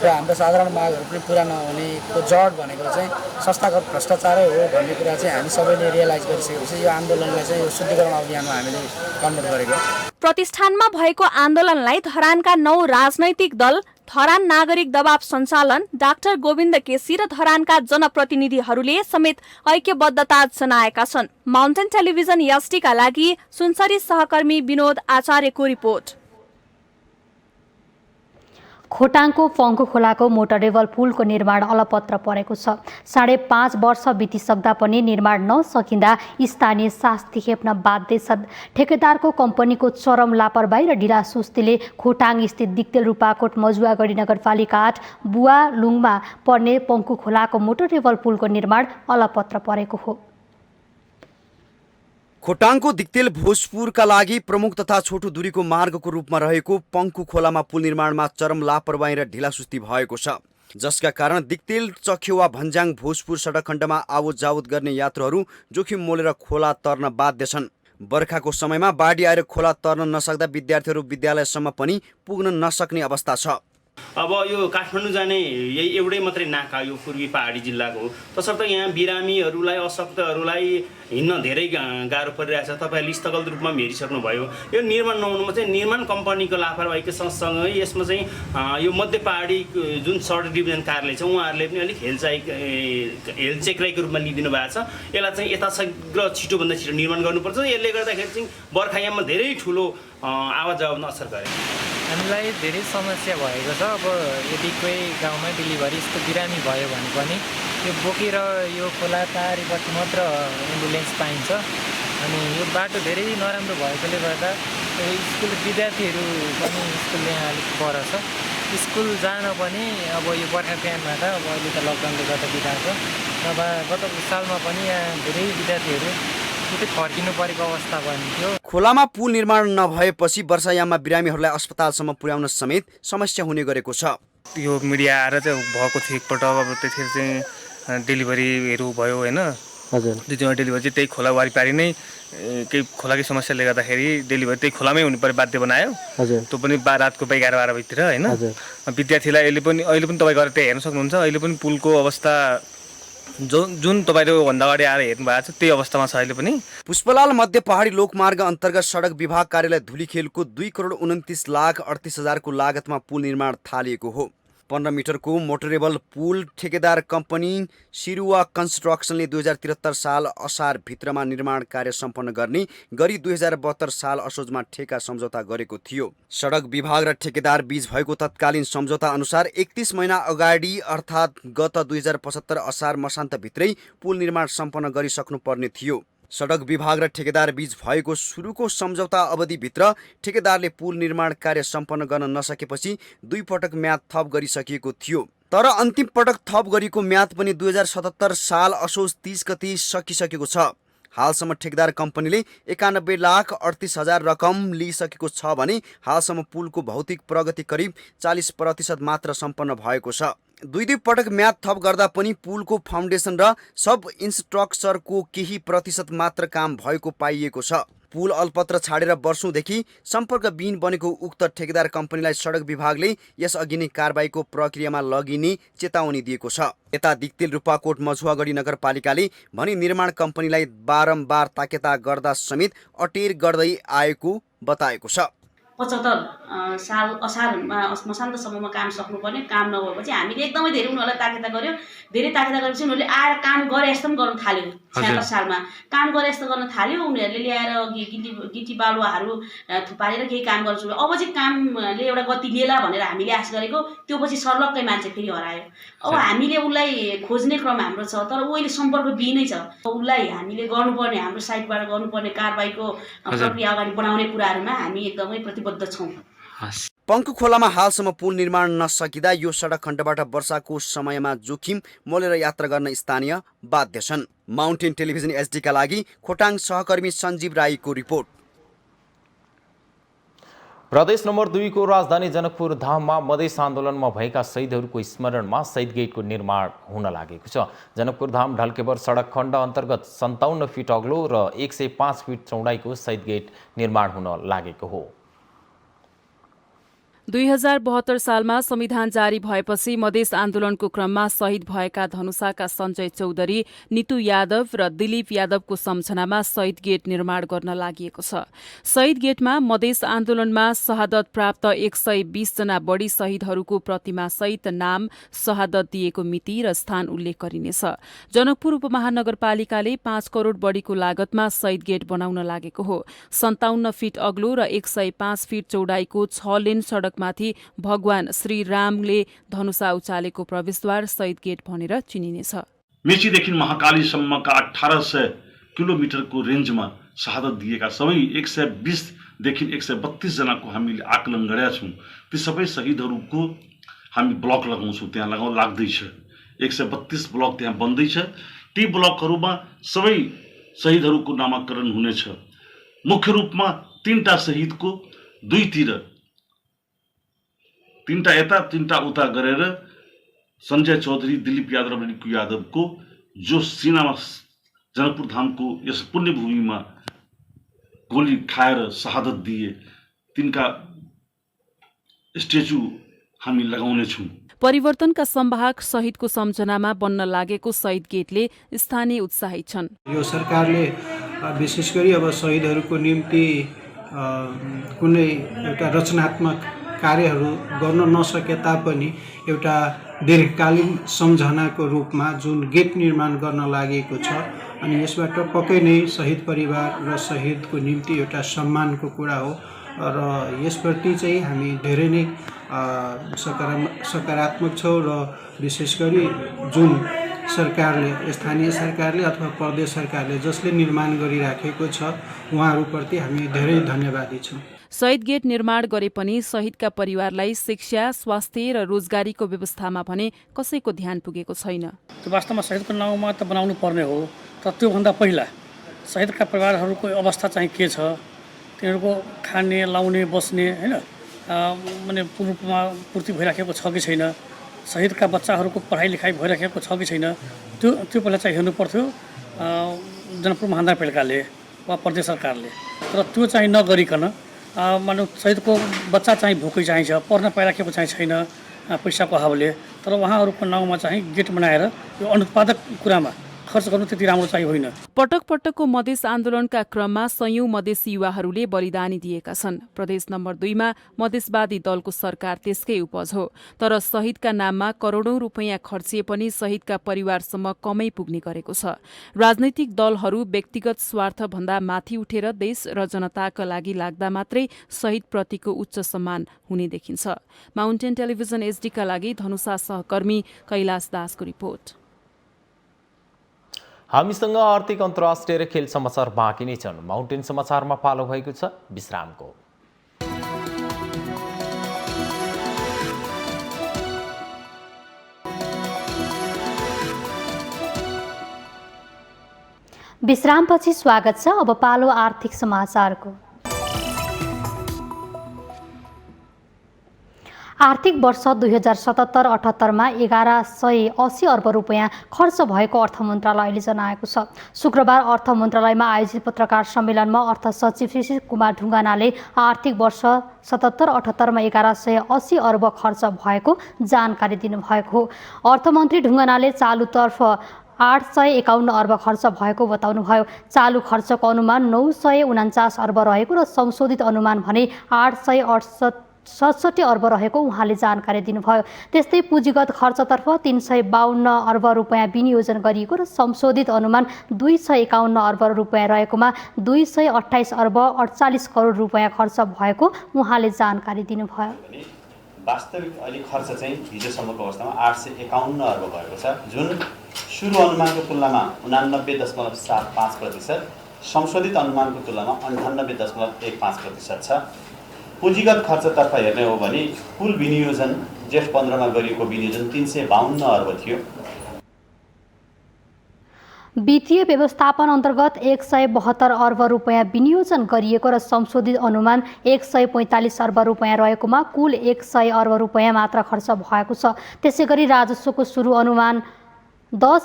र हाम्रो साधारण मागहरू पनि पुरा नहुनेको जड भनेको चाहिँ संस्थागत भ्रष्टाचारै हो भन्ने कुरा चाहिँ हामी सबैले रियलाइज गरिसकेपछि यो आन्दोलनलाई चाहिँ यो शुद्धिकरण अभियानमा हामीले कन्भर्ट गरेको। प्रतिष्ठानमा भएको आन्दोलनलाई धरानका 9 राजनैतिक दल, धरान नागरिक दबाव सञ्चालन, डाक्टर गोविन्द केसी र धरानका जनप्रतिनिधिहरूले समेत ऐक्यबद्धता जनाएका छन्। माउन्टेन टेलिभिजन एसडीका लागि सुनसरी सहकर्मी विनोद आचार्यको रिपोर्ट। खोटाङको पङ्खु खोलाको मोटरेबल पुलको निर्माण अलपत्र परेको छ। 5.5 वर्ष बितिसक्दा पनि निर्माण नसकिँदा स्थानीय शास्ति खेप्न बाध्य छन्। ठेकेदारको कम्पनीको चरम लापरवाही र ढिलासुस्तीले खोटाङ स्थित दिक्तेल रूपाकोट मजुवागढी नगरपालिका 8 बुवालुङमा पर्ने पङ्खु खोलाको मोटरेबल पुलको निर्माण अलपत्र परेको हो। खोटाङको दिक्तेल भोजपुरका लागि प्रमुख तथा छोटो दूरीको मार्गको रूपमा रहेको पङ्खु खोलामा पुल निर्माणमा चरम लापरवाही र ढिलासुस्ती भएको छ, जसका कारण दिक्तेल चखेवा भन्ज्याङ भोजपुर सडक खण्डमा आवत जावत गर्ने यात्रुहरू जोखिम मोलेर खोला तर्न बाध्य छन्। बर्खाको समयमा बाढी आएर खोला तर्न नसक्दा विद्यार्थीहरू विद्यालयसम्म पनि पुग्न नसक्ने अवस्था छ। अब यो काठमाडौँ जाने यही एउटै मात्रै नाका यो पूर्वी पहाडी जिल्लाको हो, तसर्थ यहाँ बिरामीहरूलाई अशक्तहरूलाई हिँड्न धेरै गाह्रो परिरहेछ। तपाईँहरूले स्थगत रूपमा हेरिसक्नुभयो। यो निर्माण नहुनुमा चाहिँ निर्माण कम्पनीको लापरवाहीको सँगसँगै यसमा चाहिँ यो मध्य पहाडी जुन सडक डिभिजन कार्यालय छ उहाँहरूले पनि अलिक हेलचेक्राइको रूपमा लिइदिनु भएको छ। यसलाई चाहिँ यथाशीघ्र छिटोभन्दा छिटो निर्माण गर्नुपर्छ। यसले गर्दाखेरि चाहिँ बर्खायाममा धेरै ठुलो आवाज जावतमा असर गरे। हामीलाई धेरै समस्या भएको छ। अब यदि कोही गाउँमा डेलिभरी यस्तो बिरामी भयो भने पनि त्यो बोकेर यो खोला पारीबाट मात्र एम्बुलेन्स पाइन्छ। अनि यो बाटो धेरै नराम्रो भएकोले गर्दा स्कुल विद्यार्थीहरू पनि स्कुल यहाँ अलिक पर छ, स्कुल जान पनि अब यो बर्खा टाइममा त अब अहिले त लकडाउनले गर्दा बिदा छ। नभए गत सालमा पनि यहाँ धेरै विद्यार्थीहरू फर्किनु परेको अवस्था बन्थ्यो। खोलामा पुल निर्माण नभएपछि वर्षायाममा बिरामीहरूलाई अस्पतालसम्म पुर्याउन समेत समस्या हुने गरेको छ। यो मिडिया आएर चाहिँ भएको थियो एकपल्ट, अब त्यतिखेर चाहिँ डेलिभरीहरू भयो होइन। हजुर, दुईवटा डेलिभरी चाहिँ त्यही खोला वारिपारि नै केही खोलाकै समस्याले गर्दाखेरि डेलिभरी त्यही खोलामै हुनु पर्ने बाध्य बनायो। हजुर, त्यो पनि रातको 11-12 बजीतिर होइन। विद्यार्थीलाई अहिले पनि तपाईँ गएर त्यहाँ हेर्न सक्नुहुन्छ। अहिले पनि पुलको अवस्था जुन तपाईँले भन्दा अगाडि आएर हेर्नु भएको छ त्यही अवस्थामा छ अहिले पनि। पुष्पलाल मध्य पहाडी लोकमार्ग अन्तर्गत सडक विभाग कार्यालय धुलीखेलको 2,29,38,00,000 को लागतमा पुल निर्माण थालिएको हो। 15 मिटरको मोटरेबल पुल ठेकेदार कम्पनी सिरुवा कन्स्ट्रक्सनले 2073 साल असार भित्रमा निर्माण कार्य सम्पन्न गर्ने गरी 2072 साल असोजमा ठेका सम्झौता गरेको थियो। सडक विभाग र ठेकेदार बीच भएको तत्कालीन सम्झौता अनुसार 31 महिना अगाडि अर्थात् गत 2075 असार मसान्तभित्रै पुल निर्माण सम्पन्न गरिसक्नु पर्ने थियो। सडक विभाग र ठेकेदार बीच भएको सुरुको सम्झौता अवधिभित्र ठेकेदारले पुल निर्माण कार्य सम्पन्न गर्न नसकेपछि 2 पटक म्याद थप गरिसकिएको थियो। तर अन्तिम पटक थप गरेको म्याद पनि 2077 साल असोज 30 गति सकिसकेको छ। हालसम्म ठेकेदार कम्पनीले 91,38,000 रकम लिइसकेको छ भने हालसम्म पुलको भौतिक प्रगति करिब 40% मात्र सम्पन्न भएको छ। 2 पटक म्याद थप गर्दा पनि पुलको फाउन्डेसन र सब इन्स्ट्रक्चरको केही प्रतिशत मात्र काम भएको पाइएको छ। पुल अलपत्र छाडेर वर्षौंदेखि सम्पर्कविहीन बनेको उक्त ठेकेदार कम्पनीलाई सडक विभागले यसअघि नै कारबाहीको प्रक्रियामा लगिने चेतावनी दिएको छ। यता दिक्तेल रूपाकोट मझुवागढी नगरपालिकाले भने निर्माण कम्पनीलाई बारम्बार ताकेता गर्दा समेत अटेर गर्दै आएको बताएको छ। 75 साल असारमा मसान्तसम्ममा काम सक्नुपर्ने काम नभएपछि हामीले एकदमै धेरै उनीहरूलाई ताकेता गर्यो। धेरै ताकेता गरेपछि उनीहरूले आएर काम गरे जस्तो पनि गर्न थाल्यो। 76 सालमा काम गरे जस्तो गर्न थाल्यो। उनीहरूले ल्याएर गिटी बालुवाहरू थुपारेर केही काम गर्नु सुरु। अब चाहिँ कामले एउटा गति लिएला भनेर हामीले आश गरेको त्यो पछि सर्लक्कै मान्छे फेरि हरायो। अब हामीले उसलाई खोज्ने क्रम हाम्रो छ, तर उहिले सम्पर्कविहीनै छ। उसलाई हामीले गर्नुपर्ने हाम्रो साइडबाट गर्नुपर्ने कारबाहीको प्रक्रिया अगाडि बढाउने कुराहरूमा हामी एकदमै प्रतिबद्ध छौँ। पङ्खु खोलामा हालसम्म पुल निर्माण नसकिँदा यो सडक खण्डबाट वर्षाको समयमा जोखिम मोलेर यात्रा गर्न स्थानीय बाध्य छन्। माउन्टेन टेलिभिजन एचडीका लागि खोटाङ सहकर्मी सञ्जीव राईको रिपोर्ट। प्रदेश नम्बर 2 को राजधानी जनकपुर धाममा मधेस आन्दोलनमा भएका शहीदहरूको स्मरणमा शहीद गेटको निर्माण हुन लागेको छ। जनकपुर धाम ढल्केबर सडक खण्ड अन्तर्गत 57 फिट अग्लो र 105 फिट चौडाइको शहीद गेट निर्माण हुन लागेको हो। 2072 सालमा संविधान जारी भएपछि मधेस आन्दोलनको क्रममा शहीद भएका धनुषाका सञ्जय चौधरी, नितु यादव र दिलीप यादवको सम्झनामा शहीद गेट निर्माण गर्न लागि छ। शहीद गेटमा मधेस आन्दोलनमा शहादत प्राप्त 120 जना बढी शहीदहरूको प्रतिमा सहित नाम, शहादत दिएको मिति र स्थान उल्लेख गरिनेछ। जनकपुर उपमहानगरपालिकाले 5 करोड बढीको लागतमा शहीद गेट बनाउन लागेको हो। 57 फिट अग्लो र 105 फिट चौडाइको 6 लेन सडक सडकमाथि भगवान श्री रामले धनुषा उचालेको प्रवेशद्वार शहीद गेट भनेर चिनिनेछ। मेचीदेखि महाकालीसम्मका 1800 किलोमिटरको रेन्जमा शहादत दिएका सबै 120देखि 132 जनाको हामीले आकलन गरेका छौँ। ती सबै शहीदहरूको हामी ब्लक लगाउँछौँ, त्यहाँ लाग्दैछ। 132 ब्लक त्यहाँ बन्दैछ। ती ब्लकहरूमा सबै शहीदहरूको नामाकरण हुनेछ। मुख्य रूपमा 3टा शहीदको दुईतिर 3टा यता 3टा उता गरेर सञ्जय चौधरी, दिलीप यादव र रिकु यादवको जो सिनामा जनकपुर धामको यस पुण्यभूमिमा गोली खाएर शहादत दिए, तिनका स्ट्याचु हामी लगाउनेछौँ। परिवर्तनका संवाहक शहीदको सम्झनामा बन्न लागेको शहीद गेटले स्थानीय उत्साहित छन्। यो सरकारले विशेष गरी अब शहीदहरूको निम्ति कुनै एउटा रचनात्मक कार्यहरू गर्न नसके तापनि एउटा दीर्घकालीन सम्झनाको रूपमा जुन गेट निर्माण गर्न लागेको छ, अनि यसबाट पक्कै नै शहीद परिवार र शहीदको निम्ति एउटा सम्मानको कुरा हो र यसप्रति चाहिँ हामी धेरै नै सकारात्मक छौँ र विशेष गरी जुन सरकारले, स्थानीय सरकारले अथवा प्रदेश सरकारले जसले निर्माण गरिराखेको छ उहाँहरूप्रति हामी धेरै धन्यवादी छौँ। शहीद गेट निर्माण गरे पनि शहीदका परिवारलाई शिक्षा, स्वास्थ्य र रोजगारीको व्यवस्थामा भने कसैको ध्यान पुगेको छैन। वास्तवमा शहीदको नाउँमा त बनाउनु पर्ने हो, तर त्योभन्दा पहिला शहीदका परिवारहरूको अवस्था चाहिँ के छ, तिनीहरूको खाने, लाउने, बस्ने हैन माने पूर्ण रूपमा पूर्ति भइराखेको छ कि छैन, शहीदका बच्चाहरूको पढाइ लेखाइ भइराखेको छ कि छैन, त्यो पहिला चाहिँ हेर्नु पर्थ्यो जनकपुर महानगरपालिकाले वा प्रदेश सरकारले। तर त्यो चाहिँ नगरिकन मानव शहीदको बच्चा चाहिँ भोकै चाहिन्छ, पढ्न पाइराखेको चाहिँ छैन पैसाको अभावले, तर उहाँहरूको नाउँमा चाहिँ गेट बनाएर यो अनुत्पादक कुरामा खर्च गर्नु त्यति राम्रो चाहिँ होइन। पटक पटकको मधेस आन्दोलनका क्रममा सयौं मधेसी युवाहरूले बलिदानी दिएका छन्। प्रदेश नम्बर 2 मा मधेसवादी दलको सरकार त्यसकै उपज हो। तर शहीदका नाममा करोडौं रुपैयाँ खर्चिए पनि शहीदका परिवारसम्म कमै पुग्ने गरेको छ। राजनैतिक दलहरू व्यक्तिगत स्वार्थ भन्दा माथि उठेर देश र जनताका लागि लाग्दा मात्रै शहीदप्रतिको उच्च सम्मान हुने देखिन्छ। माउन्टेन टेलिभिजन एचडीका लागि धनुषा सहकर्मी कैलाश दासको रिपोर्ट। हामीसँग आर्थिक अन्तर्राष्ट्रिय र खेल समाचार बाँकी नै छन्। माउन्टेन समाचारमा पालो भएको छ विश्रामको। विश्रामपछि स्वागत छ। अब पालो आर्थिक समाचारको। आर्थिक वर्ष 2077-78 मा 1180 अर्ब रुपैयाँ खर्च भएको अर्थ मन्त्रालयले जनाएको छ। शुक्रबार अर्थ मन्त्रालयमा आयोजित पत्रकार सम्मेलनमा अर्थ सचिव शिशिर कुमार ढुङ्गानाले आर्थिक वर्ष 77-78 मा 1180 अर्ब खर्च भएको जानकारी दिनुभएको हो। अर्थमन्त्री ढुङ्गानाले चालुतर्फ 851 अर्ब खर्च भएको बताउनुभयो। चालु खर्चको अनुमान 949 अर्ब रहेको र संशोधित अनुमान भने 867 अर्ब रहेको उहाँले जानकारी दिनुभयो। त्यस्तै पुँजीगत खर्चतर्फ 352 अर्ब रुपैयाँ विनियोजन गरिएको र संशोधित अनुमान 251 अर्ब रुपैयाँ रहेकोमा 228 अर्ब 48 करोड रुपैयाँ खर्च भएको उहाँले जानकारी दिनुभयो। वास्तविक अहिले खर्च चाहिँ हिजोसम्मको अवस्थामा 851 अर्ब भएको छ, जुन सुरु अनुमानको तुलनामा 89.75%, संशोधित अनुमानको तुलनामा 98.15% छ। पुँजीगत खर्चतर्फ हेर्ने हो भने कुल विनियोजन जेठ 15 मा गरिएको विनियोजन 352 अर्ब थियो। वित्तीय व्यवस्थापन अन्तर्गत 172 अर्ब रुपैयाँ विनियोजन गरिएको र संशोधित अनुमान 145 अर्ब रुपैयाँ रहेकोमा कुल 100 अर्ब रुपैयाँ मात्र खर्च भएको छ। त्यसैगरी राजस्वको सुरु अनुमान 10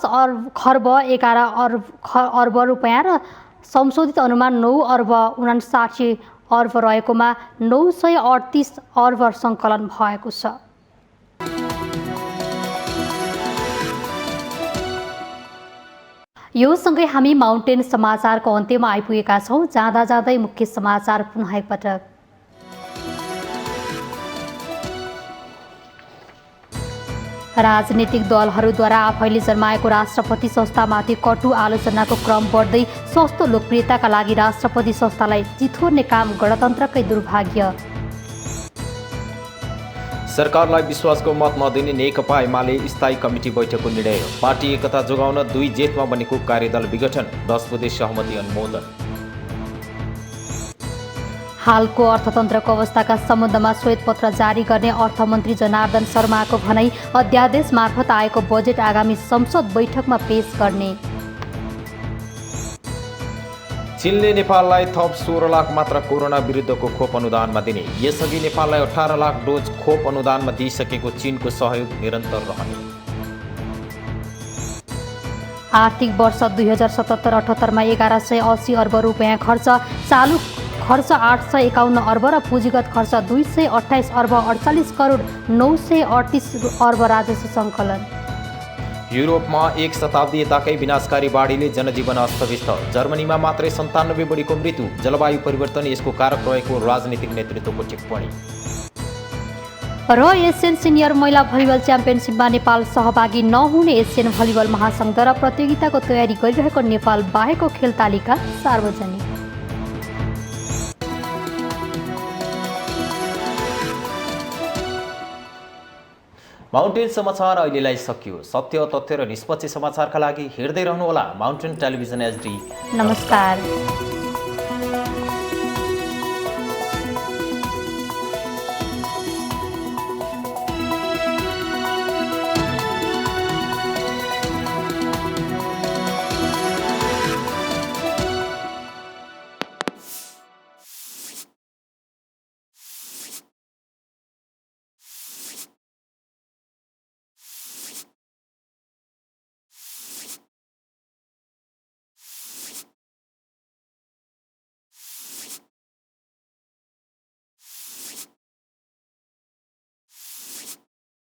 खर्ब 11 अर्ब रुपैयाँ र संशोधित अनुमान 9 अर्ब 59 अर्ब रहेकोमा 938 अर्ब सङ्कलन भएको छ। यो सँगै हामी माउन्टेन समाचारको अन्त्यमा आइपुगेका छौँ। जाँदा जाँदै मुख्य समाचार पुनः एकपटक। राजनीतिक दलहरूद्वारा आफैले जन्माएको राष्ट्रपति संस्थामाथि कटु आलोचनाको क्रम बढ्दै सस्तो लोकप्रियताका लागि राष्ट्रपति संस्थालाई चिथोर्ने काम गणतन्त्रकै दुर्भाग्य। सरकारलाई विश्वासको मत नदिने नेकपा एमाले स्थायी कमिटी बैठकको निर्णय। पार्टी एकता जोगाउन 2 जेठमा बनेको कार्यदल विघटन, 10 बुँदे सहमति अनुमोदन। हालको अर्थतन्त्रको अवस्थाका सम्बन्धमा श्वेतपत्र जारी गर्ने अर्थमन्त्री जनार्दन शर्माको भनाई। अध्यादेश मार्फत आएको बजेट आगामी संसद बैठकमा पेश गर्ने। चीनले नेपाललाई थप 16 लाख मात्र कोरोना विरुद्धको खोप अनुदानमा दिने। यसअघि नेपाललाई 18 लाख डोज खोप अनुदानमा दिइसकेको चीनको सहयोग निरन्तर रहने। आर्थिक वर्ष 2077-78 मा 1180 अर्ब रुपियाँ खर्च, चालु खर्च 851 अर्ब र पुँजीगत खर्च 228 अर्ब 48 करोड 938 अर्ब राजस्व सङ्कलन। युरोपमा 1 शताब्दी यताकै विनाशकारी बाढीले जनजीवन अस्तव्यस्त। जर्मनीमा मात्रै 97 बढीको मृत्यु। जलवायु परिवर्तन यसको कारक रहेको राजनीतिक नेतृत्वको टिप्पणी। र एसियन सिनियर महिला भलिबल च्याम्पियनसिपमा नेपाल सहभागी नहुने एसियन भलिबल महासङ्घद्वारा प्रतियोगिताको तयारी गरिरहेको नेपाल बाहेकको खेल तालिका सार्वजनिक। माउन्टेन समाचार अहिलेलाई सकियो। सत्य, तथ्य र निष्पक्ष समाचारका लागि हेर्दै रहनुहोला माउन्टेन टेलिभिजन HD। नमस्कार।